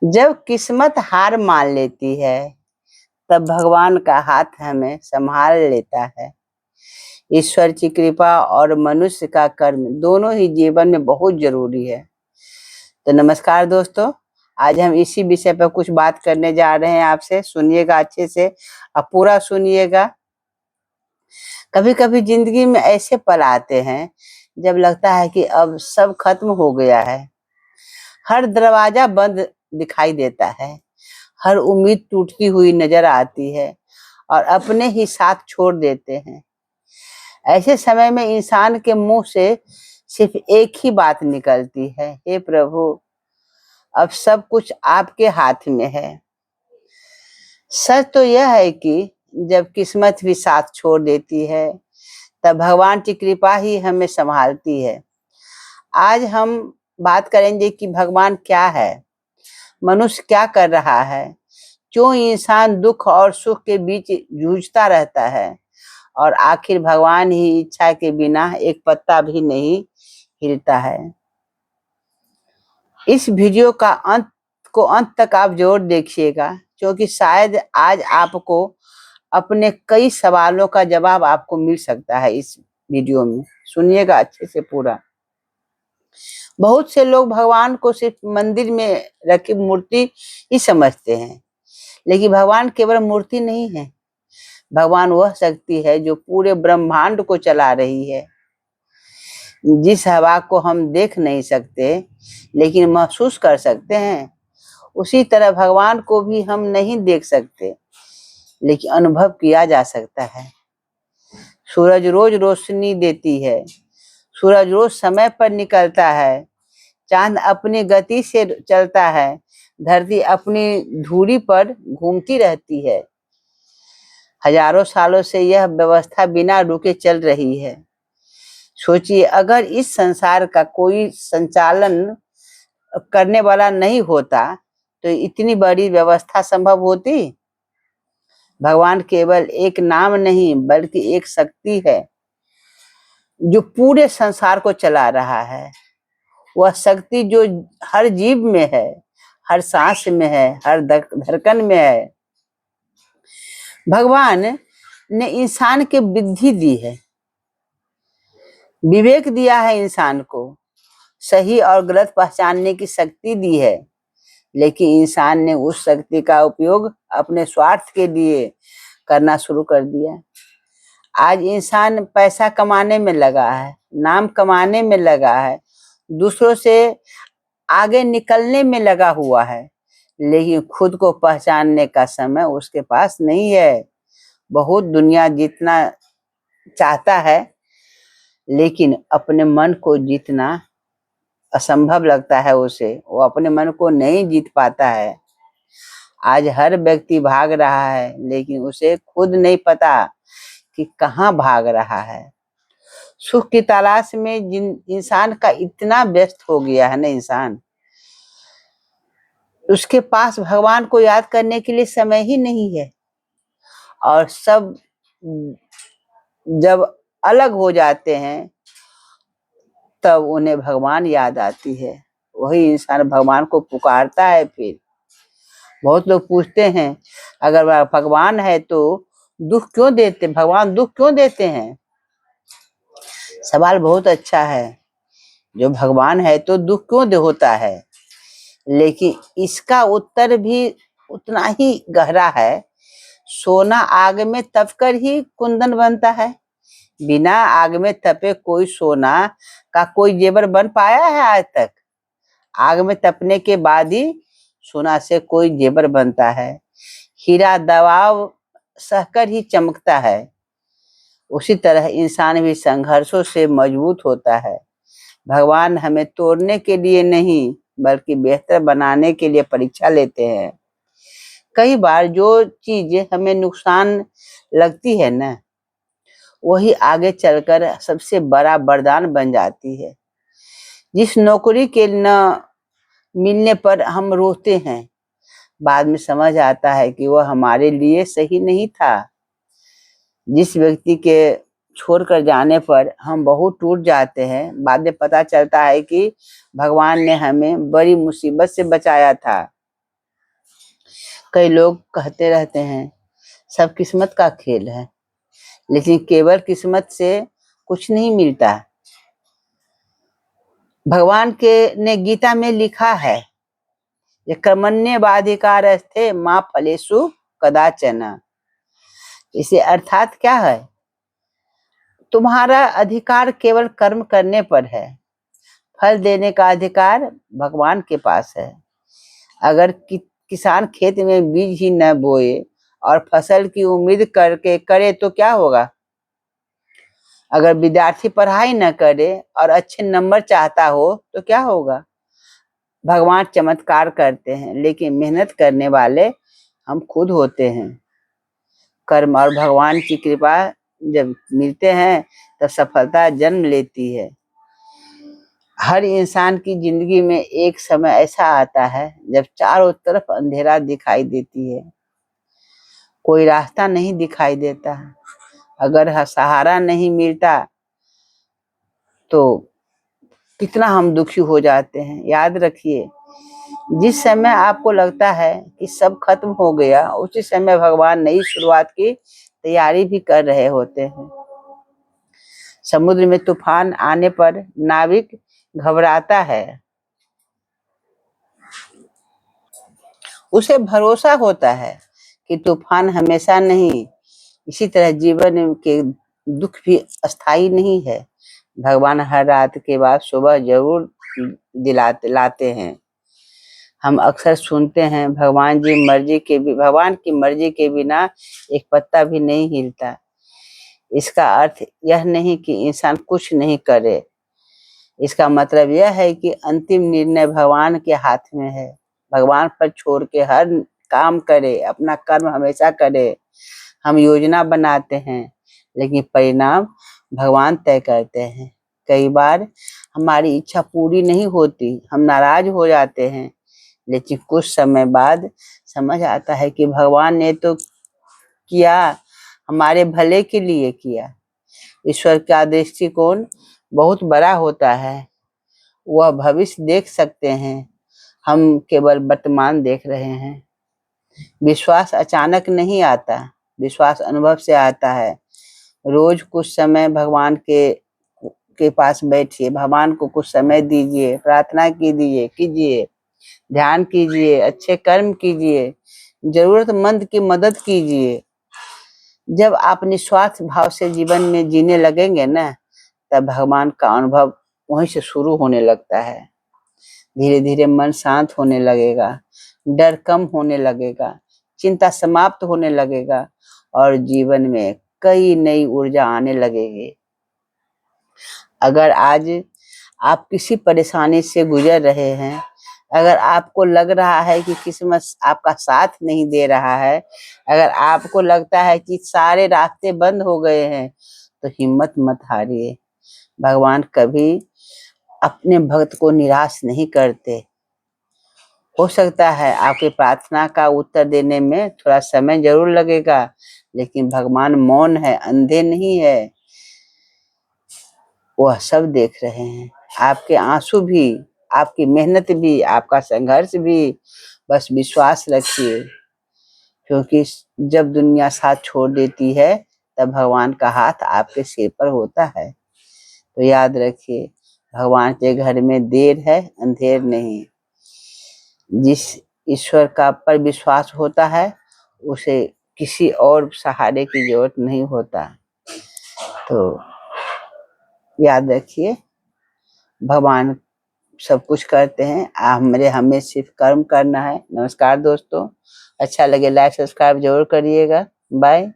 जब किस्मत हार मान लेती है तब भगवान का हाथ हमें संभाल लेता है। ईश्वर की कृपा और मनुष्य का कर्म दोनों ही जीवन में बहुत जरूरी है। तो नमस्कार दोस्तों, आज हम इसी विषय पर कुछ बात करने जा रहे हैं आपसे। सुनिएगा अच्छे से और पूरा सुनिएगा। कभी कभी जिंदगी में ऐसे पल आते हैं जब लगता है कि अब सब खत्म हो गया है। हर दरवाजा बंद दिखाई देता है, हर उम्मीद टूटती हुई नजर आती है और अपने ही साथ छोड़ देते हैं। ऐसे समय में इंसान के मुंह से सिर्फ एक ही बात निकलती है, हे प्रभु, अब सब कुछ आपके हाथ में है। सच तो यह है कि जब किस्मत भी साथ छोड़ देती है तब भगवान की कृपा ही हमें संभालती है। आज हम बात करेंगे कि भगवान क्या है, मनुष्य क्या कर रहा है, क्यों इंसान दुख और सुख के बीच जूझता रहता है और आखिर भगवान ही इच्छा के बिना एक पत्ता भी नहीं हिलता है। इस वीडियो का अंत तक आप जरूर देखिएगा, क्योंकि शायद आज आपको अपने कई सवालों का जवाब आपको मिल सकता है। इस वीडियो में सुनिएगा अच्छे से पूरा। बहुत से लोग भगवान को सिर्फ मंदिर में रखी मूर्ति ही समझते हैं, लेकिन भगवान केवल मूर्ति नहीं है। भगवान वह शक्ति है जो पूरे ब्रह्मांड को चला रही है। जिस हवा को हम देख नहीं सकते लेकिन महसूस कर सकते हैं, उसी तरह भगवान को भी हम नहीं देख सकते लेकिन अनुभव किया जा सकता है। सूरज रोज रोशनी देती है, सूरज रोज समय पर निकलता है, चांद अपनी गति से चलता है, धरती अपनी धुरी पर घूमती रहती है। हजारों सालों से यह व्यवस्था बिना रुके चल रही है। सोचिए, अगर इस संसार का कोई संचालन करने वाला नहीं होता तो इतनी बड़ी व्यवस्था संभव होती? भगवान केवल एक नाम नहीं बल्कि एक शक्ति है जो पूरे संसार को चला रहा है। वह शक्ति जो हर जीव में है, हर सांस में है, हर धड़कन में है। भगवान ने इंसान के बुद्धि दी है, विवेक दिया है, इंसान को सही और गलत पहचानने की शक्ति दी है, लेकिन इंसान ने उस शक्ति का उपयोग अपने स्वार्थ के लिए करना शुरू कर दिया। आज इंसान पैसा कमाने में लगा है, नाम कमाने में लगा है, दूसरों से आगे निकलने में लगा हुआ है, लेकिन खुद को पहचानने का समय उसके पास नहीं है। बहुत दुनिया जीतना चाहता है, लेकिन अपने मन को जीतना असंभव लगता है उसे। वो अपने मन को नहीं जीत पाता है। आज हर व्यक्ति भाग रहा है, लेकिन उसे खुद नहीं पता कि कहाँ भाग रहा है। सुख की तलाश में जिन इंसान का इतना व्यस्त हो गया है ना, इंसान, उसके पास भगवान को याद करने के लिए समय ही नहीं है। और सब जब अलग हो जाते हैं तब उन्हें भगवान याद आती है। वही इंसान भगवान को पुकारता है। फिर बहुत लोग पूछते हैं, अगर भगवान है तो दुख क्यों देते, भगवान दुख क्यों देते हैं? सवाल बहुत अच्छा है। जो भगवान है तो दुख क्यों होता है? लेकिन इसका उत्तर भी उतना ही गहरा है। सोना आग में तपकर ही कुंदन बनता है। बिना आग में तपे कोई सोना का कोई जेवर बन पाया है आज तक? आग में तपने के बाद ही सोना से कोई जेवर बनता है। हीरा दबाव सहकर ही चमकता है। उसी तरह इंसान भी संघर्षों से मजबूत होता है। भगवान हमें तोड़ने के लिए नहीं बल्कि बेहतर बनाने के लिए परीक्षा लेते हैं। कई बार जो चीज हमें नुकसान लगती है ना, वही आगे चलकर सबसे बड़ा वरदान बन जाती है। जिस नौकरी के न मिलने पर हम रोते हैं, बाद में समझ आता है कि वह हमारे लिए सही नहीं था। जिस व्यक्ति के छोड़कर जाने पर हम बहुत टूट जाते हैं, बाद में पता चलता है कि भगवान ने हमें बड़ी मुसीबत से बचाया था। कई लोग कहते रहते हैं सब किस्मत का खेल है, लेकिन केवल किस्मत से कुछ नहीं मिलता। भगवान के ने गीता में लिखा है, ये कर्मण्येवाधिकारस्ते मा फलेषु कदाचन। इसे अर्थात क्या है? तुम्हारा अधिकार केवल कर्म करने पर है, फल देने का अधिकार भगवान के पास है। अगर किसान खेत में बीज ही न बोए और फसल की उम्मीद करके करे तो क्या होगा? अगर विद्यार्थी पढ़ाई न करे और अच्छे नंबर चाहता हो तो क्या होगा? भगवान चमत्कार करते हैं, लेकिन मेहनत करने वाले हम खुद होते हैं। कर्म और भगवान की कृपा जब मिलते हैं तब सफलता जन्म लेती है। हर इंसान की जिंदगी में एक समय ऐसा आता है जब चारों तरफ अंधेरा दिखाई देती है, कोई रास्ता नहीं दिखाई देता। अगर सहारा नहीं मिलता तो कितना हम दुखी हो जाते हैं। याद रखिए, जिस समय आपको लगता है कि सब खत्म हो गया, उसी समय भगवान नई शुरुआत की तैयारी भी कर रहे होते हैं। समुद्र में तूफान आने पर नाविक घबराता है, उसे भरोसा होता है कि तूफान हमेशा नहीं। इसी तरह जीवन के दुख भी अस्थाई नहीं है। भगवान हर रात के बाद सुबह जरूर लाते हैं। हम अक्सर सुनते हैं भगवान की मर्जी के बिना एक पत्ता भी नहीं हिलता। इसका अर्थ यह नहीं कि इंसान कुछ नहीं करे, इसका मतलब यह है कि अंतिम निर्णय भगवान के हाथ में है। भगवान पर छोड़ के हर काम करे, अपना कर्म हमेशा करे। हम योजना बनाते हैं, लेकिन परिणाम भगवान तय करते हैं। कई बार हमारी इच्छा पूरी नहीं होती, हम नाराज हो जाते हैं, लेकिन कुछ समय बाद समझ आता है कि भगवान ने तो किया, हमारे भले के लिए किया। ईश्वर का दृष्टिकोण बहुत बड़ा होता है, वह भविष्य देख सकते हैं, हम केवल वर्तमान देख रहे हैं। विश्वास अचानक नहीं आता, विश्वास अनुभव से आता है। रोज कुछ समय भगवान के पास बैठिए, भगवान को कुछ समय दीजिए, प्रार्थना कीजिए, ध्यान कीजिए, अच्छे कर्म कीजिए, जरूरतमंद की मदद कीजिए। जब आप निस्वार्थ भाव से जीवन में जीने लगेंगे ना, तब भगवान का अनुभव वहीं से शुरू होने लगता है। धीरे धीरे मन शांत होने लगेगा, डर कम होने लगेगा, चिंता समाप्त होने लगेगा और जीवन में कई नई ऊर्जा आने लगेगी। अगर आज आप किसी परेशानी से गुजर रहे हैं, अगर आपको लग रहा है कि किस्मत आपका साथ नहीं दे रहा है, अगर आपको लगता है कि सारे रास्ते बंद हो गए हैं, तो हिम्मत मत हारिए। भगवान कभी अपने भक्त को निराश नहीं करते। हो सकता है आपकी प्रार्थना का उत्तर देने में थोड़ा समय जरूर लगेगा, लेकिन भगवान मौन है, अंधे नहीं है। वह सब देख रहे हैं, आपके आंसू भी, आपकी मेहनत भी, आपका संघर्ष भी। बस विश्वास रखिए, क्योंकि जब दुनिया साथ छोड़ देती है, तब भगवान का हाथ आपके सिर पर होता है। तो याद रखिए, भगवान के घर में देर है, अंधेर नहीं। जिस ईश्वर का पर विश्वास होता है, उसे किसी और सहारे की जरूरत नहीं होता। तो याद रखिए, भगवान सब कुछ करते हैं, हमें सिर्फ कर्म करना है। नमस्कार दोस्तों, अच्छा लगे लाइक सब्सक्राइब जरूर करिएगा। बाय।